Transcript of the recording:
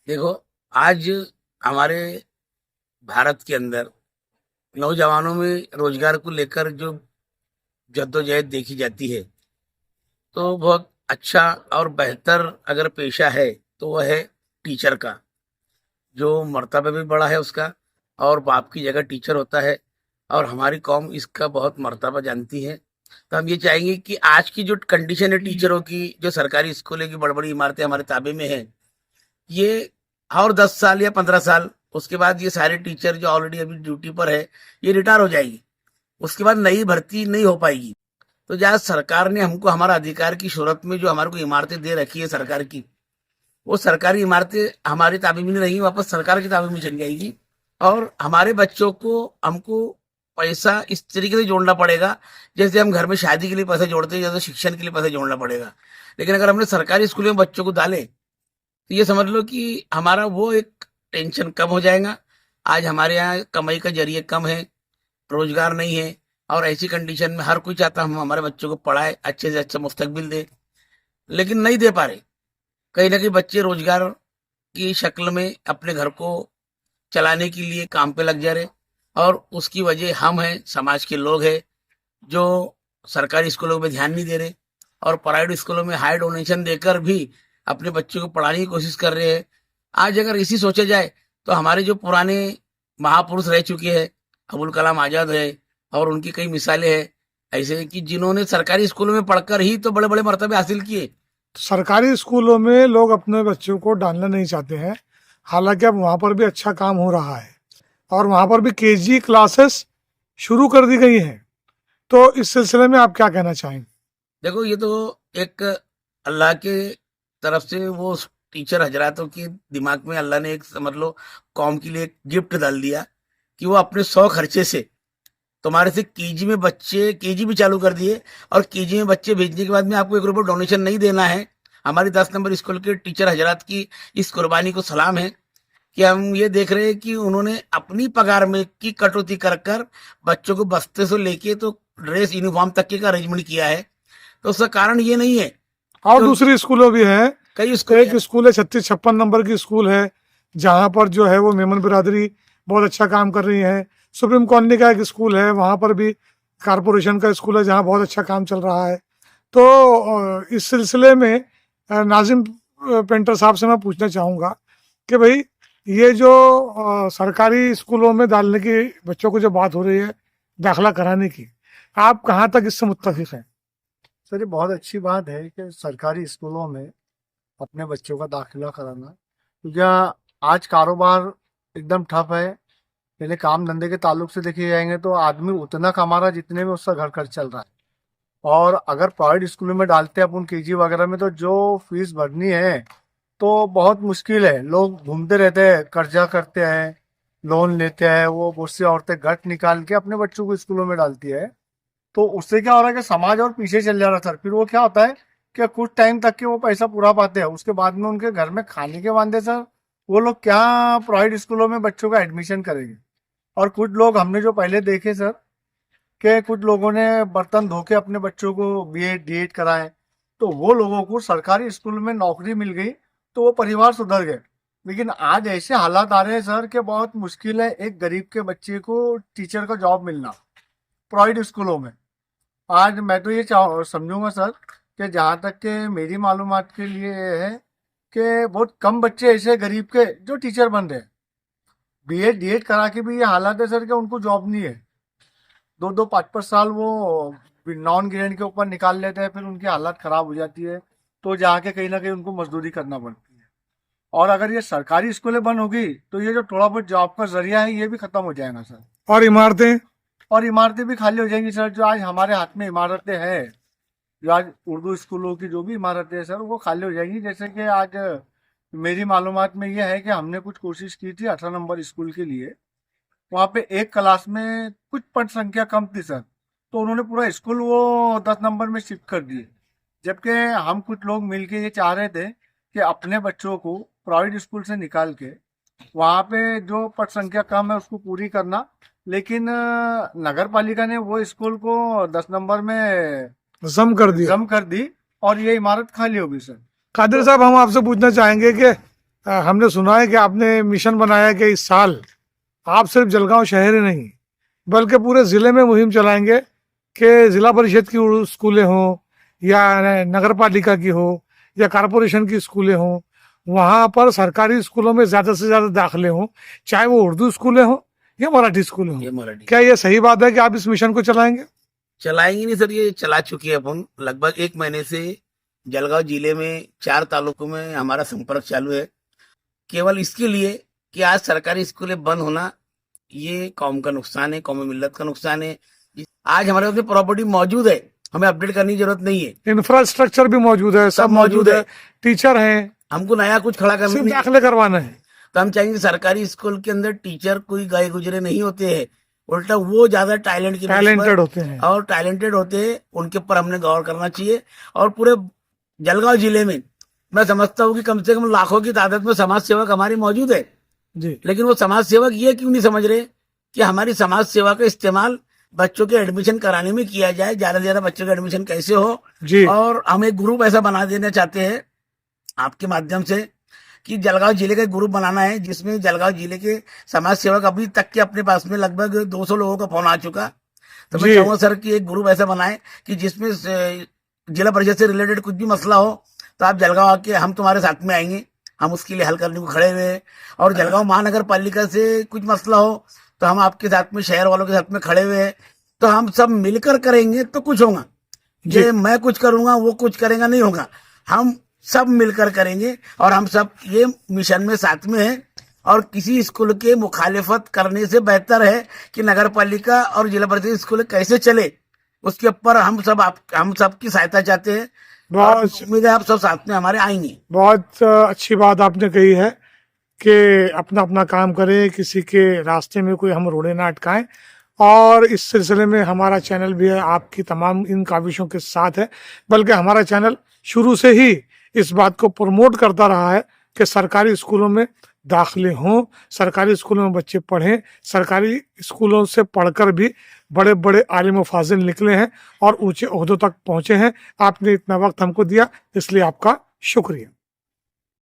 देखो, आज हमारे भारत के अंदर नौजवानों में रोजगार को लेकर जो जद्दोजहद देखी जाती है, तो बहुत अच्छा और बेहतर अगर पेशा है तो वह है टीचर का। जो मर्तबा भी बड़ा है उसका, और बाप की जगह टीचर होता है, और हमारी कौम इसका बहुत मर्तबा जानती है। तो हम ये चाहेंगे कि आज की जो कंडीशन है टीचरों की, जो सरकारी स्कूलों की बड़ी बड़ी इमारतें हमारे ताबे में है, ये और 10 साल या 15 साल उसके बाद ये सारे टीचर जो ऑलरेडी अभी ड्यूटी पर है, ये रिटायर हो जाएगी। उसके बाद नई भर्ती नहीं हो पाएगी। तो जहाँ सरकार ने हमको हमारा अधिकार की सूरत में जो हमारे को इमारतें दे रखी है सरकार की, वो सरकारी इमारतें हमारे ताबे में नहीं रहेंगी, वापस सरकार के ताबे में चली जाएगी। और हमारे बच्चों को हमको पैसा इस तरीके से जोड़ना पड़ेगा, जैसे हम घर में शादी के लिए पैसे जोड़ते हैं, जैसे शिक्षण के लिए पैसे जोड़ना पड़ेगा। लेकिन अगर हमने सरकारी स्कूलों में बच्चों को डाले, तो ये समझ लो कि हमारा वो एक टेंशन कम हो जाएगा। आज हमारे यहाँ कमाई का जरिए कम है, रोजगार नहीं है, और ऐसी कंडीशन में हर कोई चाहता हम हमारे बच्चों को पढ़ाए, अच्छे से अच्छा मुस्तकबिल दे, लेकिन नहीं दे पा रहे। कहीं ना कहीं बच्चे रोजगार की शक्ल में अपने घर को चलाने के लिए काम पे लग जा रहे, और उसकी वजह हम हैं, समाज के लोग हैं, जो सरकारी स्कूलों में ध्यान नहीं दे रहे, और प्राइवेट स्कूलों में हाई डोनेशन देकर भी अपने बच्चों को पढ़ाने की कोशिश कर रहे हैं। आज अगर इसी सोचा जाए, तो हमारे जो पुराने महापुरुष रह चुके हैं, अबुल कलाम आजाद है, और उनकी कई मिसालें हैं ऐसे कि जिन्होंने सरकारी स्कूलों में पढ़कर ही तो बड़े बड़े मर्तबे हासिल किए। सरकारी स्कूलों में लोग अपने बच्चों को डालना नहीं चाहते हैं। हालांकि अब वहाँ पर भी अच्छा काम हो रहा है और वहाँ पर भी केजी क्लासेस शुरू कर दी गई हैं। तो इस सिलसिले में आप क्या कहना चाहेंगे? देखो, ये तो एक अल्लाह के तरफ से वो टीचर हजरातों के दिमाग में अल्लाह ने एक समझ लो कौम के लिए एक गिफ्ट डाल दिया, कि वो अपने 100 खर्चे से तुम्हारे से केजी में बच्चे, केजी भी चालू कर दिए, और केजी में बच्चे भेजने के बाद में आपको 1 रुपये डोनेशन नहीं देना है। हमारी 10 नंबर स्कूल के टीचर हजरात की इस कुर्बानी को सलाम है, कि हम ये देख रहे हैं कि उन्होंने अपनी पगार में की कटौती कर कर बच्चों को बस्ते से लेके तो ड्रेस यूनिफॉर्म तक के का अरेंजमेंट किया है। तो उसका कारण ये नहीं है कि और दूसरी स्कूलों भी हैं। कई उसको एक स्कूल है 36-56 नंबर की स्कूल है, जहाँ पर जो है वो मेमन बिरादरी बहुत अच्छा काम कर रही है। सुप्रीम कॉलोनी का एक स्कूल है, वहाँ पर भी कारपोरेशन का स्कूल है जहाँ बहुत अच्छा काम चल रहा है। तो इस सिलसिले में नाजिम पेंटर साहब से मैं पूछना चाहूँगा कि भाई ये जो सरकारी स्कूलों में डालने की बच्चों को जो बात हो रही है दाखिला कराने की, आप कहाँ तक इससे मुत्तफिक हैं? सर, ये बहुत अच्छी बात है कि सरकारी स्कूलों में अपने बच्चों का दाखिला कराना, क्योंकि आज कारोबार एकदम ठप है। पहले काम धंधे के ताल्लुक से देखे जाएंगे तो आदमी उतना कमा रहा है जितने में उसका घर खर्च चल रहा है। और अगर प्राइवेट स्कूलों में डालते हैं अपन केजी वगैरह में, तो जो फीस भरनी है तो बहुत मुश्किल है। लोग घूमते रहते हैं, कर्जा करते हैं, लोन लेते हैं, वो बहुत सी औरतें गट निकाल के अपने बच्चों को स्कूलों में डालती है। तो उससे क्या हो रहा है कि समाज और पीछे चल जा रहा है सर। फिर वो क्या होता है कि कुछ टाइम तक के वो पैसा पूरा पाते हैं, उसके बाद में उनके घर में खाने के वांदे सर, वो लोग क्या प्राइवेट स्कूलों में बच्चों का एडमिशन करेंगे। और कुछ लोग हमने जो पहले देखे सर, कि कुछ लोगों ने बर्तन धो के अपने बच्चों को बीएड डीएड कराए, तो वो लोगों को सरकारी स्कूल में नौकरी मिल गई तो वो परिवार सुधर गए। लेकिन आज ऐसे हालात आ रहे हैं सर कि बहुत मुश्किल है एक गरीब के बच्चे को टीचर का जॉब मिलना प्राइवेट स्कूलों में। आज मैं तो ये समझूंगा सर कि जहाँ तक के मेरी मालूमात के लिए है कि बहुत कम बच्चे ऐसे गरीब के जो टीचर बन रहे हैं। बीएड डीएड करा के भी ये हालात है सर कि उनको जॉब नहीं है। 2-2 5-5 साल वो नॉन ग्रेड के ऊपर निकाल लेते हैं, फिर उनकी हालत खराब हो जाती है, तो जाके कहीं ना कहीं उनको मजदूरी करना पड़ती है। और अगर ये सरकारी स्कूलें बंद होगी तो ये जो थोड़ा बहुत जॉब का जरिया है ये भी खत्म हो जाएगा सर। और इमारतें? और इमारतें भी खाली हो जाएंगी सर। जो आज हमारे हाथ में इमारतें हैं, जो आज उर्दू स्कूलों की जो भी इमारतें हैं सर, वो खाली हो जाएंगी। जैसे कि आज मेरी मालूमात में ये है कि हमने कुछ कोशिश की थी 18 नंबर स्कूल के लिए। वहाँ पे एक क्लास में कुछ पद संख्या कम थी सर, तो उन्होंने पूरा स्कूल वो 10 नंबर में शिफ्ट कर दिए। जबकि हम कुछ लोग मिलके ये चाह रहे थे कि अपने बच्चों को प्राइवेट स्कूल से निकाल के वहाँ पे जो पद संख्या कम है उसको पूरी करना। लेकिन नगर पालिका ने वो स्कूल को 10 नंबर में जम कर दिया। और ये इमारत खाली होगी सर। कादिर साहब, हम आपसे पूछना चाहेंगे कि हमने सुना है कि आपने मिशन बनाया कि इस साल आप सिर्फ जलगांव शहर ही नहीं बल्कि पूरे ज़िले में मुहिम चलाएंगे कि ज़िला परिषद की स्कूलें हों या नगर पालिका की हो या कारपोरेशन की स्कूलें हों, वहाँ पर सरकारी स्कूलों में ज़्यादा से ज़्यादा दाखिले हों, चाहे वो उर्दू स्कूलें हों या मराठी स्कूलें ये हों। मराठी क्या ये सही बात है कि आप इस मिशन को चलाएंगे? चलाएंगे नहीं सर, ये चला चुके हैं अपन। लगभग 1 महीने से जलगांव जिले में 4 तालुकों में हमारा संपर्क चालू है, केवल इसके लिए कि आज सरकारी स्कूलें बंद होना ये कौम का नुकसान है, कौमी मिल्लत का नुकसान है। आज हमारे पास प्रॉपर्टी मौजूद है, हमें अपडेट करने की जरूरत नहीं है, इंफ्रास्ट्रक्चर भी मौजूद है, सब मौजूद है, टीचर हैं, हमको नया कुछ खड़ा करना सिर्फ नहीं है। दाखिले करवाना है। तो हम चाहेंगे सरकारी स्कूल के अंदर टीचर कोई गए गुजरे नहीं होते हैं, उल्टा वो ज्यादा टैलेंटेड होते हैं। और टैलेंटेड होते हैं, उनके ऊपर हमने गौर करना चाहिए। और पूरे जलगांव जिले में मैं समझता हूँ कि कम से कम लाखों की तादाद में समाज सेवक हमारे मौजूद है, जी लेकिन वो समाज सेवक ये क्यों नहीं समझ रहे कि हमारी समाज सेवा का इस्तेमाल बच्चों के एडमिशन कराने में किया जाए, ज्यादा से ज्यादा बच्चों का एडमिशन कैसे हो। जी और हम एक ग्रुप ऐसा बना देना चाहते हैं आपके माध्यम से कि जलगांव जिले का एक ग्रुप बनाना है जिसमें जलगांव जिले के समाज सेवक अभी तक के अपने पास में लगभग 200 लोगों का फोन आ चुका। तो मैं जी। चाहूंगा सर कि एक ग्रुप ऐसा बनाए कि जिसमें जिला परिषद से रिलेटेड कुछ भी मसला हो तो आप जलगांव आके हम तुम्हारे साथ में आएंगे, हम उसके लिए हल करने को खड़े हुए हैं। और जलगांव महानगर पालिका से कुछ मसला हो तो हम आपके साथ में, शहर वालों के साथ में खड़े हुए हैं। तो हम सब मिलकर करेंगे तो कुछ होगा, जी। ये मैं कुछ करूंगा वो कुछ करेगा नहीं होगा, हम सब मिलकर करेंगे। और हम सब ये मिशन में साथ में है। और किसी स्कूल के मुखालिफत करने से बेहतर है कि नगर पालिका और जिला परिषद स्कूल कैसे चले, उसके ऊपर हम सब की सहायता चाहते हैं। बहुत उम्मीद है आप सब साथ में हमारे आएंगे। बहुत अच्छी बात आपने कही है कि अपना अपना काम करें, किसी के रास्ते में कोई हम रोड़े ना अटकाएं। और इस सिलसिले में हमारा चैनल भी है आपकी तमाम इन काविशों के साथ है, बल्कि हमारा चैनल शुरू से ही इस बात को प्रमोट करता रहा है कि सरकारी स्कूलों में दाखिले हों, सरकारी स्कूलों में बच्चे पढ़ें। सरकारी स्कूलों से पढ़कर भी बड़े बड़े आलिम व फाजिल निकले हैं और ऊंचे ओहदों तक पहुंचे हैं। आपने इतना वक्त हमको दिया, इसलिए आपका शुक्रिया।